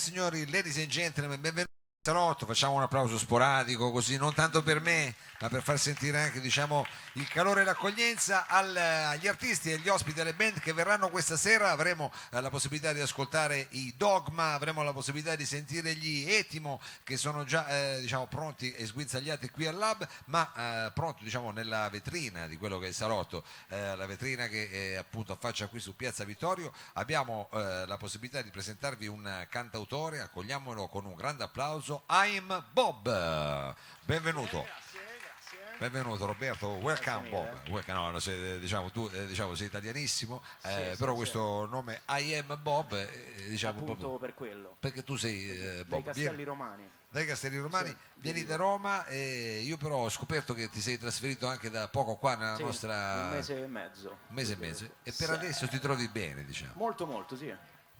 Signori, ladies and gentlemen, benvenuti al salotto. Facciamo un applauso sporadico, così non tanto per me, ma per far sentire anche, diciamo, il calore e l'accoglienza agli artisti e agli ospiti delle band che verranno questa sera. Avremo la possibilità di ascoltare i Dogma, avremo la possibilità di sentire gli Etimo che sono già diciamo, pronti e sguinzagliati qui al Lab, ma pronti, diciamo, nella vetrina di quello che è il salotto, la vetrina che appunto affaccia qui su Piazza Vittorio. Abbiamo la possibilità di presentarvi un cantautore, accogliamolo con un grande applauso. I'm Bob, benvenuto. Grazie. Benvenuto Roberto, welcome Grazie Bob. mille. No, no, diciamo, tu diciamo, sei italianissimo, Sì, però sì. questo nome I am Bob, diciamo Appunto proprio per quello. perché tu sei Dai Bob. Castelli Romani. Dai Castelli Romani, Sì, vieni vivo. da Roma e io però ho scoperto che ti sei trasferito anche da poco qua nella Sì, nostra... un mese e mezzo. Un mese e mezzo, e per Sì. adesso ti trovi bene, diciamo. Molto, molto, sì.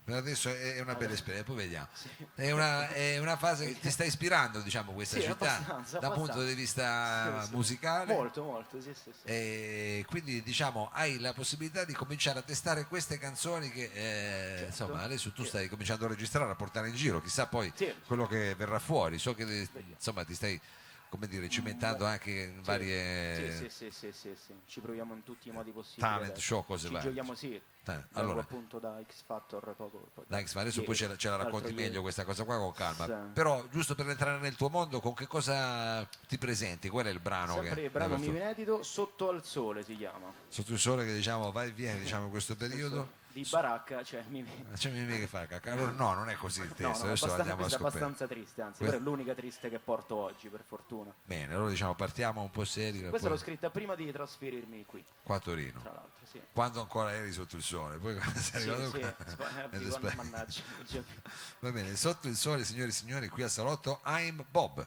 Per adesso è una bella esperienza, poi vediamo. Sì. È una fase che ti sta ispirando, diciamo, questa Sì, città abbastanza, da un punto di vista Sì, sì. musicale. Molto, sì. E quindi diciamo hai la possibilità di cominciare a testare queste canzoni che Certo. insomma adesso tu Sì. stai cominciando a registrare, a portare in giro, chissà poi Sì. quello che verrà fuori. So che Vediamo. insomma ti stai, come dire, cimentando anche in Sì. varie Sì. Ci proviamo in tutti i modi possibili. talent adesso. show, cose Ci varie. giochiamo, sì. Vengo Allora, appunto da X Factor poco. dai, ma adesso poi ieri, ce la l'altro racconti ieri. meglio questa cosa qua con calma. Sì. Però giusto per entrare nel tuo mondo, con che cosa ti presenti? Qual è il brano Sempre che il brano aperto? mio inedito, Sotto al sole si chiama. Sotto il sole, che diciamo va e viene, diciamo, in questo periodo. Di baracca, cioè C'è mica che fa cacca. Allora, no, non è così il no, testo, adesso abbastanza, andiamo a questa è scoprire. abbastanza triste, anzi, Que- però è l'unica triste che porto oggi, per fortuna. Bene, allora diciamo partiamo un po' seri. Questa poi l'ho scritta prima di trasferirmi qui, qua a Torino. tra l'altro, sì. Quando ancora eri sotto il sole, poi quando sei Sì, arrivato sì, qua, ed dico, esper- mannaggia. Va bene, sotto il sole, signori e signori, qui al salotto I'm Bob.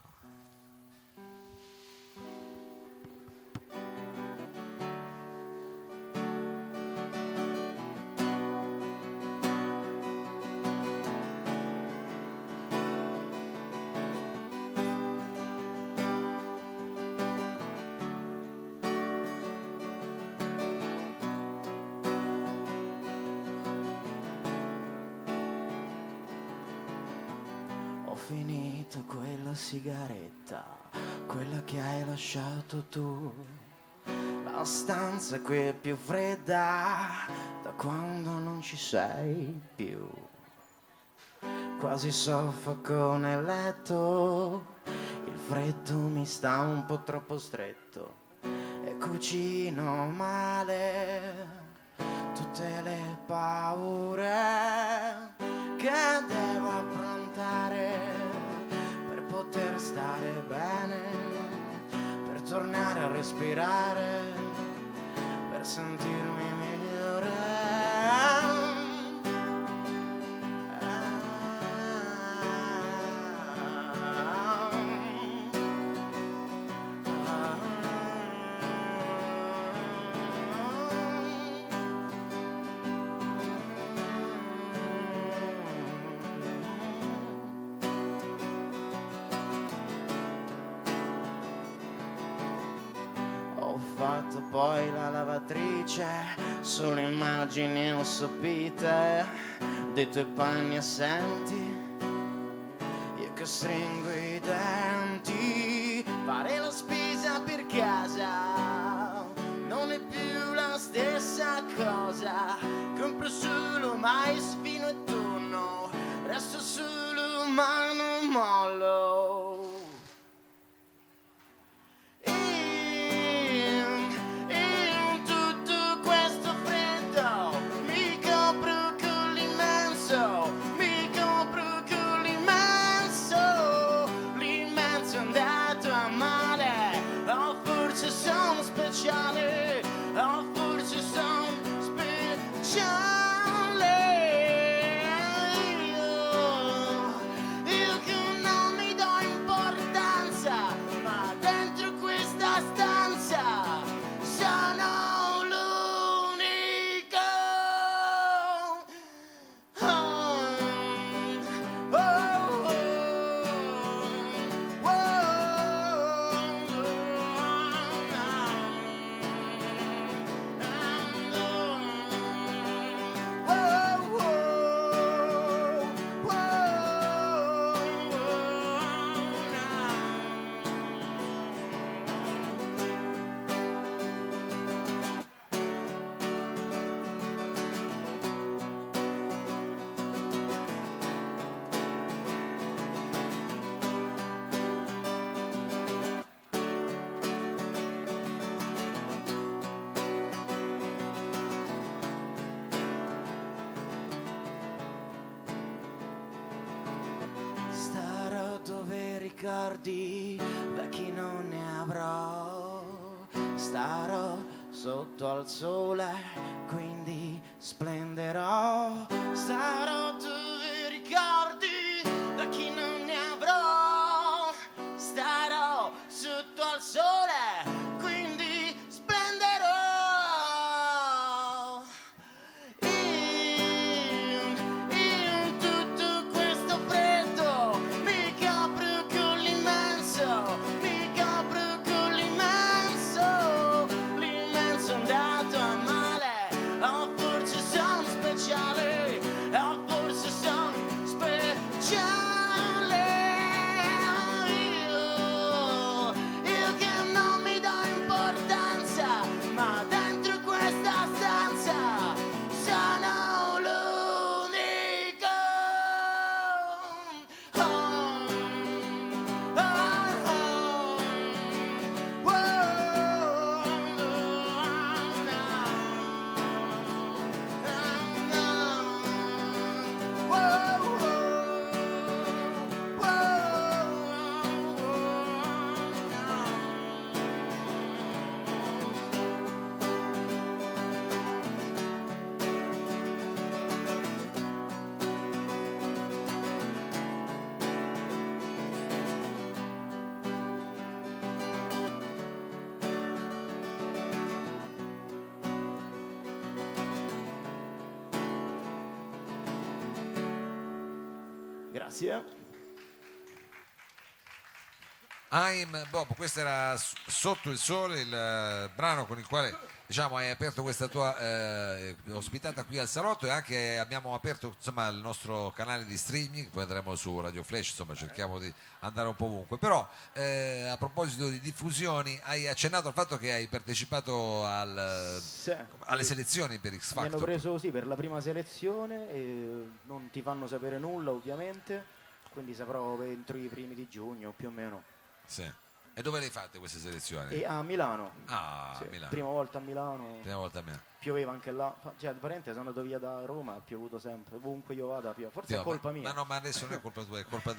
Ho finito quella sigaretta, quella che hai lasciato tu. La stanza qui è più fredda da quando non ci sei più. Quasi soffoco nel letto, il freddo mi sta un po' troppo stretto e cucino male tutte le paure che devo affrontare per poter stare bene, per tornare a respirare, per sentirmi migliore. Ho fatto poi la lavatrice sulle immagini assopite dei tuoi panni assenti, io che stringo i denti. Fare la spesa per casa non è più la stessa cosa. Compro solo mais, vino e tonno, resto solo ma non mollo. In tutto questo freddo mi copro con l'immenso, l'immenso è andato a male. O forse sono speciale, o forse sono speciale. Io che non mi do ricordi vecchi non ne avrò. Starò sotto al sole, quindi splenderò. Starò dove ricordi vecchi non ne avrò. Starò sotto al sole, quindi splenderò. In tutto questo freddo mi copro con l'immenso, mi copro con l'immenso. L'immenso è andato a male, o forse sono speciale, o forse sono speciale. Io che non mi do importanza, ma dentro questa stanza sono l'unico. Oh, oh, oh, Grazie. I'm Bob, questo era Sotto il sole, il brano con il quale diciamo hai aperto questa tua ospitata qui al salotto, e anche abbiamo aperto insomma il nostro canale di streaming, poi andremo su Radio Flash, insomma cerchiamo di andare un po' ovunque. Però a proposito di diffusioni, hai accennato al fatto che hai partecipato Sì. alle selezioni per X Mi hanno Factor. preso sì per la prima selezione e non ti fanno sapere nulla ovviamente, quindi saprò entro i primi di giugno più o meno. Sì. E dove le hai fatte queste selezioni? E a Milano. Ah, Sì, Milano. prima volta a Milano. Prima volta a me. Pioveva anche là, cioè parente sono andato via da Roma, ha piovuto sempre, ovunque io vada piove. Forse è colpa mia. Ma no, ma adesso non è colpa tua, è colpa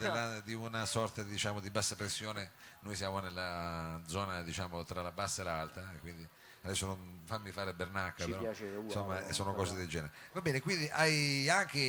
di una sorta diciamo di bassa pressione. Noi siamo nella zona diciamo tra la bassa e l'alta, e quindi adesso non fammi fare Bernacca, Ci però piace uguale, insomma sono però. cose del genere. Va bene, quindi hai anche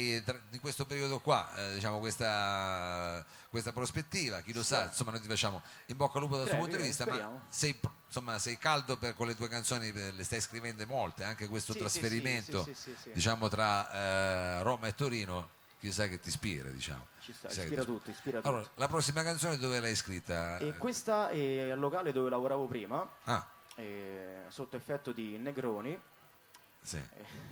in questo periodo qua diciamo questa prospettiva, chi lo sa, insomma noi ti facciamo in bocca al lupo dal suo punto di vista, speriamo. ma insomma sei caldo con le tue canzoni, le stai scrivendo molte, anche questo Sì, trasferimento sì. diciamo tra Roma e Torino, chissà che ti ispira, diciamo. Ci sta, Chissà che ispira ti tutti, ispira tutti. Allora, la prossima canzone dove l'hai scritta? E questa è al locale dove lavoravo prima, Ah, sotto effetto di Negroni, sì.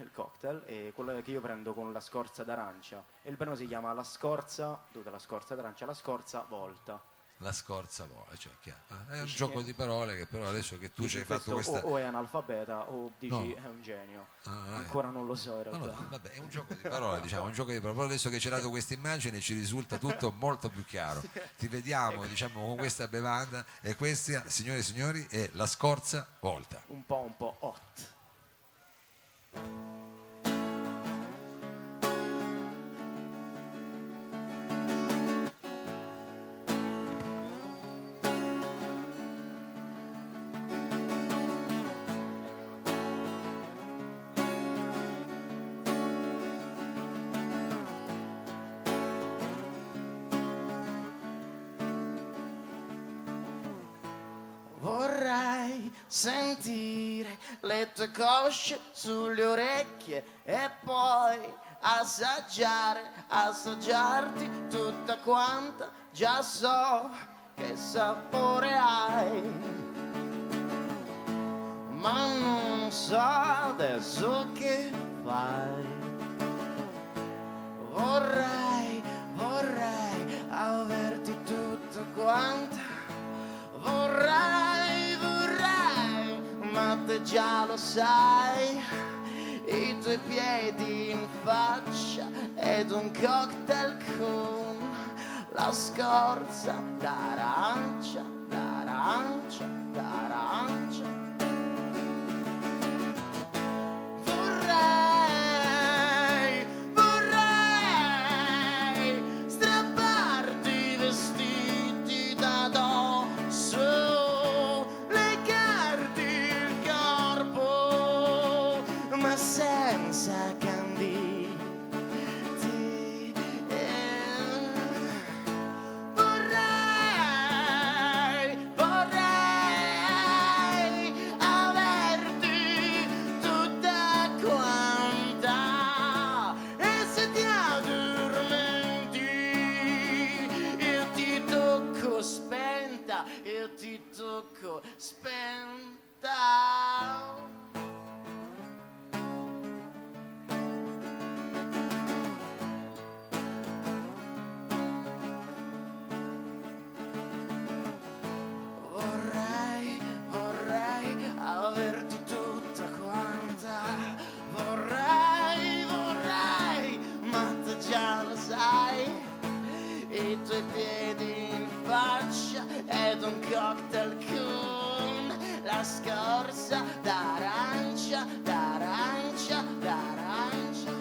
il cocktail, e quello che io prendo con la scorza d'arancia. E il brano si chiama La scorza, dove la scorza d'arancia, la scorza volta. La scorza vola, cioè, chiaro. È un Dici gioco che- di parole che però adesso che tu ci Dici hai fatto questo questa... o è analfabeta o dici No. è un genio. Ah, Ancora non lo so in No, realtà. no, vabbè, è un gioco di parole, diciamo, un gioco di parole. Però adesso che ci hai dato questa immagine ci risulta tutto molto più chiaro. Ti vediamo, diciamo, con questa bevanda, e questa, signore e signori, è La scorza volta. Un po' hot. Vorrei sentire le tue cosce sulle orecchie e poi assaggiarti tutta quanta. Già so che sapore hai, ma non so adesso che fai. Vorrei averti tutta quanta. Vorrei, ma te già lo sai. I tuoi piedi in faccia ed un cocktail con la scorza d'arancia, d'arancia, d'arancia. Vorrei strapparti i vestiti tocco spenta. Vorrei averti tutta quanta. Vorrei, ma tu già lo sai. I tuoi piedi in faccia ed un cocktail con la scorza d'arancia, d'arancia, d'arancia.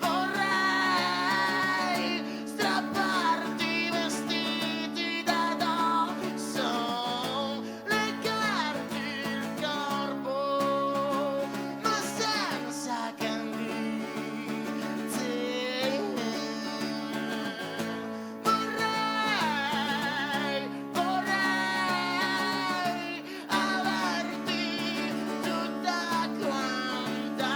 Vorrei strapparti i vestiti da dosso, legarti il corpo, ma senza canditi. Vorrei averti tutta quanta.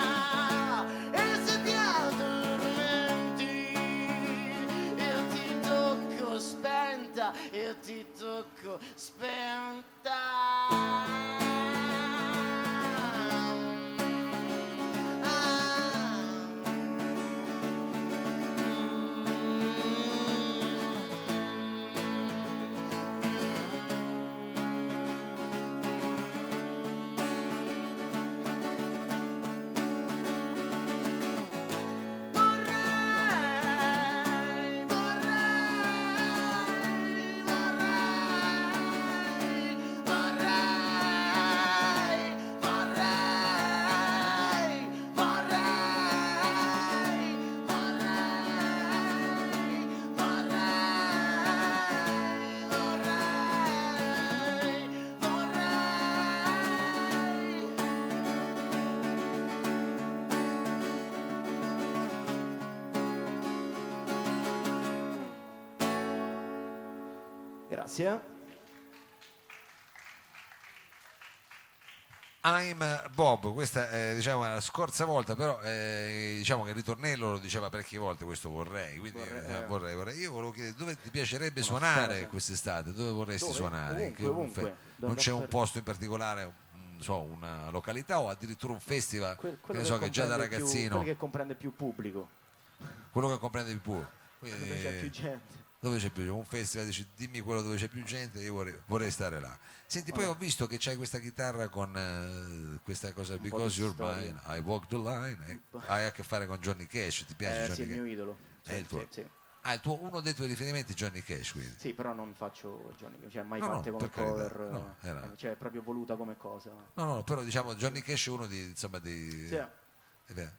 E se ti addormenti io ti tocco spenta, io ti tocco spenta. Grazie. I'm Bob, questa diciamo è la scorsa volta, però diciamo che il ritornello lo diceva parecchie volte, questo vorrei, quindi vorrei. Io volevo chiedere dove ti piacerebbe suonare cosa. quest'estate, dove vorresti Dove? suonare? Ovunque. Non c'è un posto in particolare, non so, una località o addirittura un festival, che ne so, che già da ragazzino, quello che comprende più pubblico, quello che comprende di più. dove c'è più gente. Dove c'è più un festival, dici dimmi quello dove c'è più gente, io vorrei stare là. Senti, poi ho visto che c'hai questa chitarra con questa cosa, Because You're Mine, I Walk the Line, hai a che fare con Johnny Cash, ti piace Sì, Johnny il mio Cash? idolo. È il tuo. Sì. Ah, uno dei tuoi riferimenti è Johnny Cash, quindi. Sì, però non faccio Johnny, cioè mai No, no, fatte come per carità, cover, no, cioè è proprio voluta come cosa. No, però diciamo Johnny Cash è uno di, insomma, di... Sì,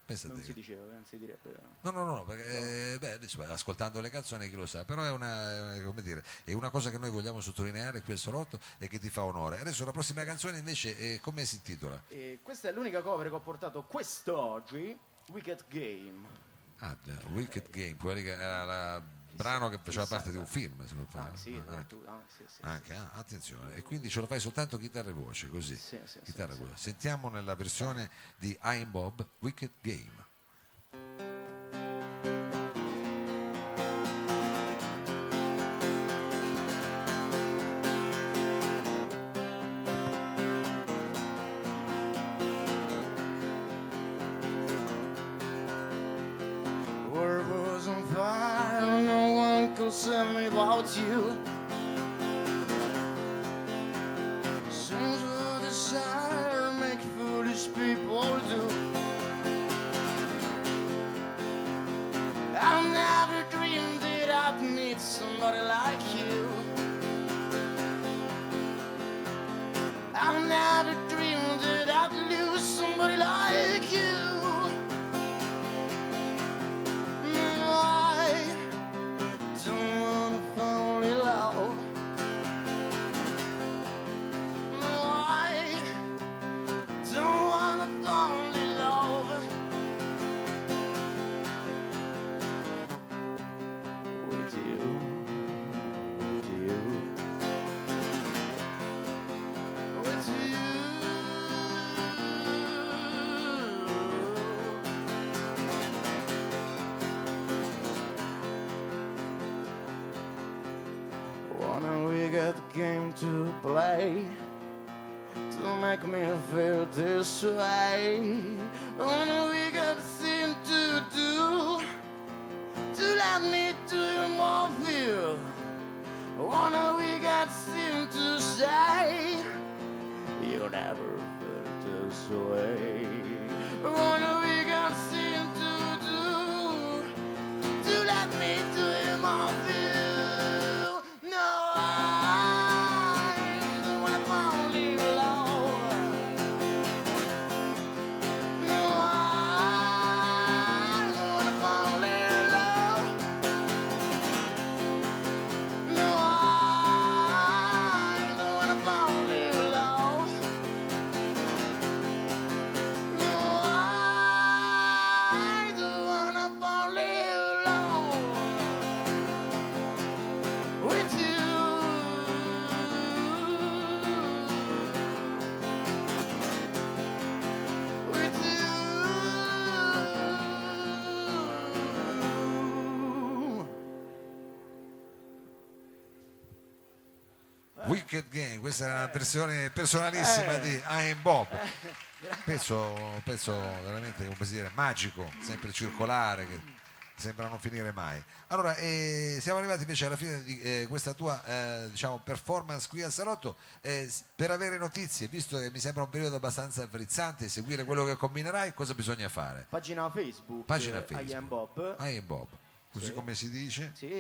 pensa a non te. si diceva, non si direbbe. No, perché beh, adesso, ascoltando le canzoni chi lo sa, però è una, come dire, è una cosa che noi vogliamo sottolineare qui al Salotto e che ti fa onore. Adesso la prossima canzone invece come si intitola? E questa è l'unica cover che ho portato quest'oggi, Wicked Game. Ah, Wicked Game, quello che era brano che faceva parte di un film, se non sbaglio. Sì, Anche, attenzione, e quindi ce lo fai soltanto chitarra e voce, così. Chitarra e voce. Sentiamo nella versione di I'm Bob, Wicked Game. World was on fire, no one could save me without you. Sins of desire make foolish people do. I never dreamed that I'd meet somebody like you. I never dreamed that I'd lose somebody like you. wicked game to play to make me feel this way. Only wicked thing to do to let me do more feel. Only wicked thing to say. You never felt this way. Only wicked thing to do to let me do more feel. No, I don't wanna fall in love. No, I don't wanna fall in love. No, I don't wanna fall in love. No, I don't wanna fall in love with you. With you. Wicked Game, questa è una versione personalissima di I Am Bob. Pezzo veramente, come si dire, magico, sempre circolare, che sembra non finire mai. Allora, siamo arrivati invece alla fine di questa tua diciamo, performance qui al Salotto. Per avere notizie, visto che mi sembra un periodo abbastanza frizzante, seguire quello che combinerai, cosa bisogna fare? Pagina Facebook, Pagina I Facebook. Am Bob. I Am Bob, così Sì. come si dice? Sì,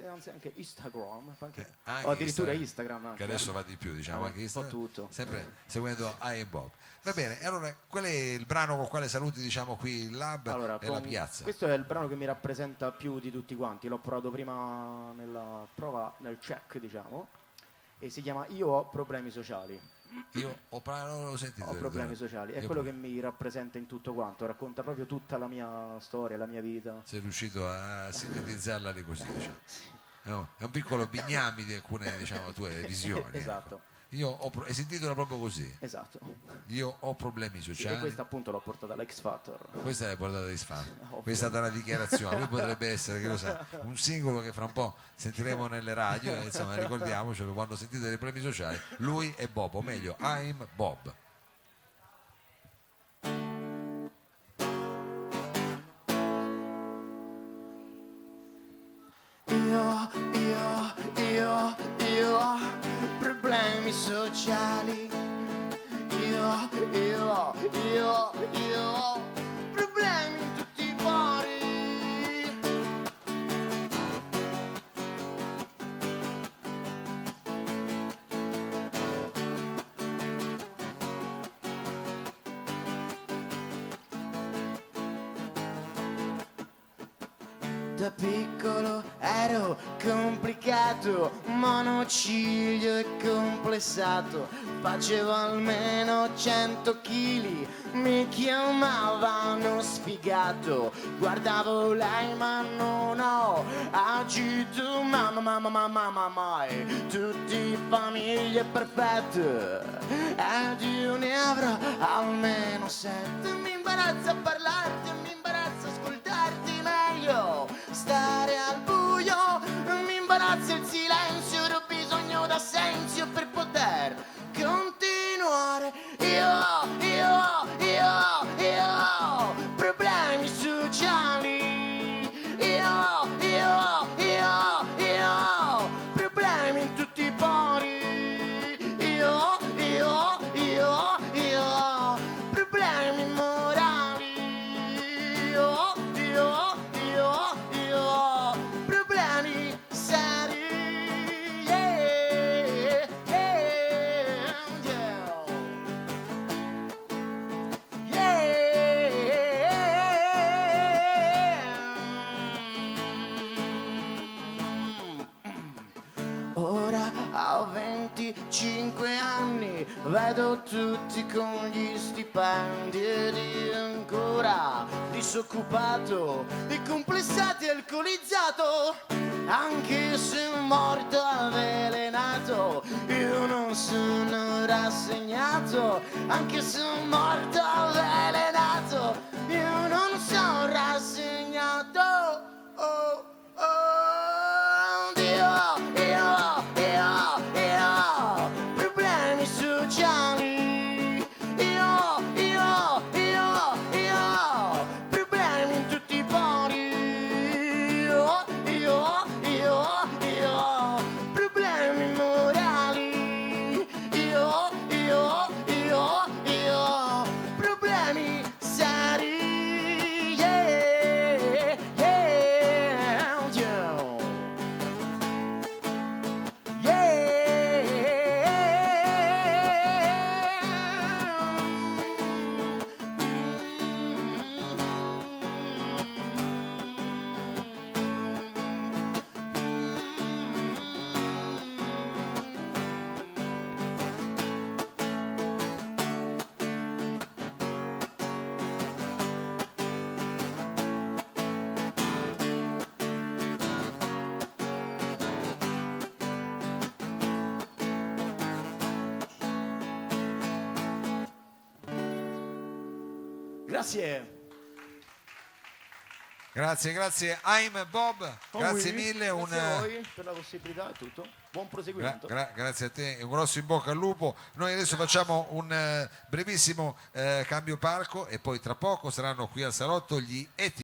anzi anche Instagram, Anche o addirittura Instagram anche. che adesso va di più, diciamo, anche un po' Instagram, tutto. sempre seguendo I Am Bob. Va bene, e allora qual è il brano con quale saluti, diciamo, qui il Lab Allora, e la piazza? questo è il brano che mi rappresenta più di tutti quanti, l'ho provato prima nella prova, nel check, diciamo, e si chiama Io ho problemi sociali. Io non l'ho sentito. Ho problemi sociali, è Io quello pure. che mi rappresenta in tutto quanto, racconta proprio tutta la mia storia, la mia vita. Sei riuscito a sintetizzarla lì così, diciamo. È un piccolo bignami di alcune, diciamo, tue visioni. ecco. Esatto. E si intitola proprio così. Esatto. Io ho problemi Sì, e sociali. questa appunto l'ho portata all'X Factor. Questa è la portata di Sfano. Ovvio. Questa è stata una dichiarazione. Poi potrebbe essere, che lo sa, un singolo che fra un po' sentiremo nelle radio. E, insomma, ricordiamoci che quando sentite dei problemi sociali, lui è Bob, o meglio, I'm Bob. Io ho problemi sociali. Io ho problemi in tutti i pori. Da piccolo ero complicato, monociglio e complessato. Facevo almeno 100 chili, mi chiamavano sfigato. Guardavo lei ma non ho agito, mamma mai. Tutti famiglie perfette, ed io ne avrò almeno 7. Mi imbarazza parlarti, mi imbarazza ascoltarti meglio. Stare al buio, mi imbarazza il silenzio, ho bisogno d'assenzio per poter continuare. Io ho problemi sociali. Io ho problemi in tutti i pori. Io ho problemi morali. Io ho problemi seri. Yeah, Ora ho 25 anni, vedo tutti con gli stipendi ed io ancora disoccupato, decomplessato e alcolizzato. Anche se morto avvelenato, io non sono rassegnato. Anche se morto avvelenato, io non sono rassegnato. Oh, oh, Dio, Grazie. Grazie, grazie I'm Bob, grazie Oui, mille, grazie a voi per la possibilità e tutto. Buon proseguimento. grazie a te e un grosso in bocca al lupo. Noi adesso facciamo un brevissimo cambio palco e poi tra poco saranno qui al salotto gli Eti.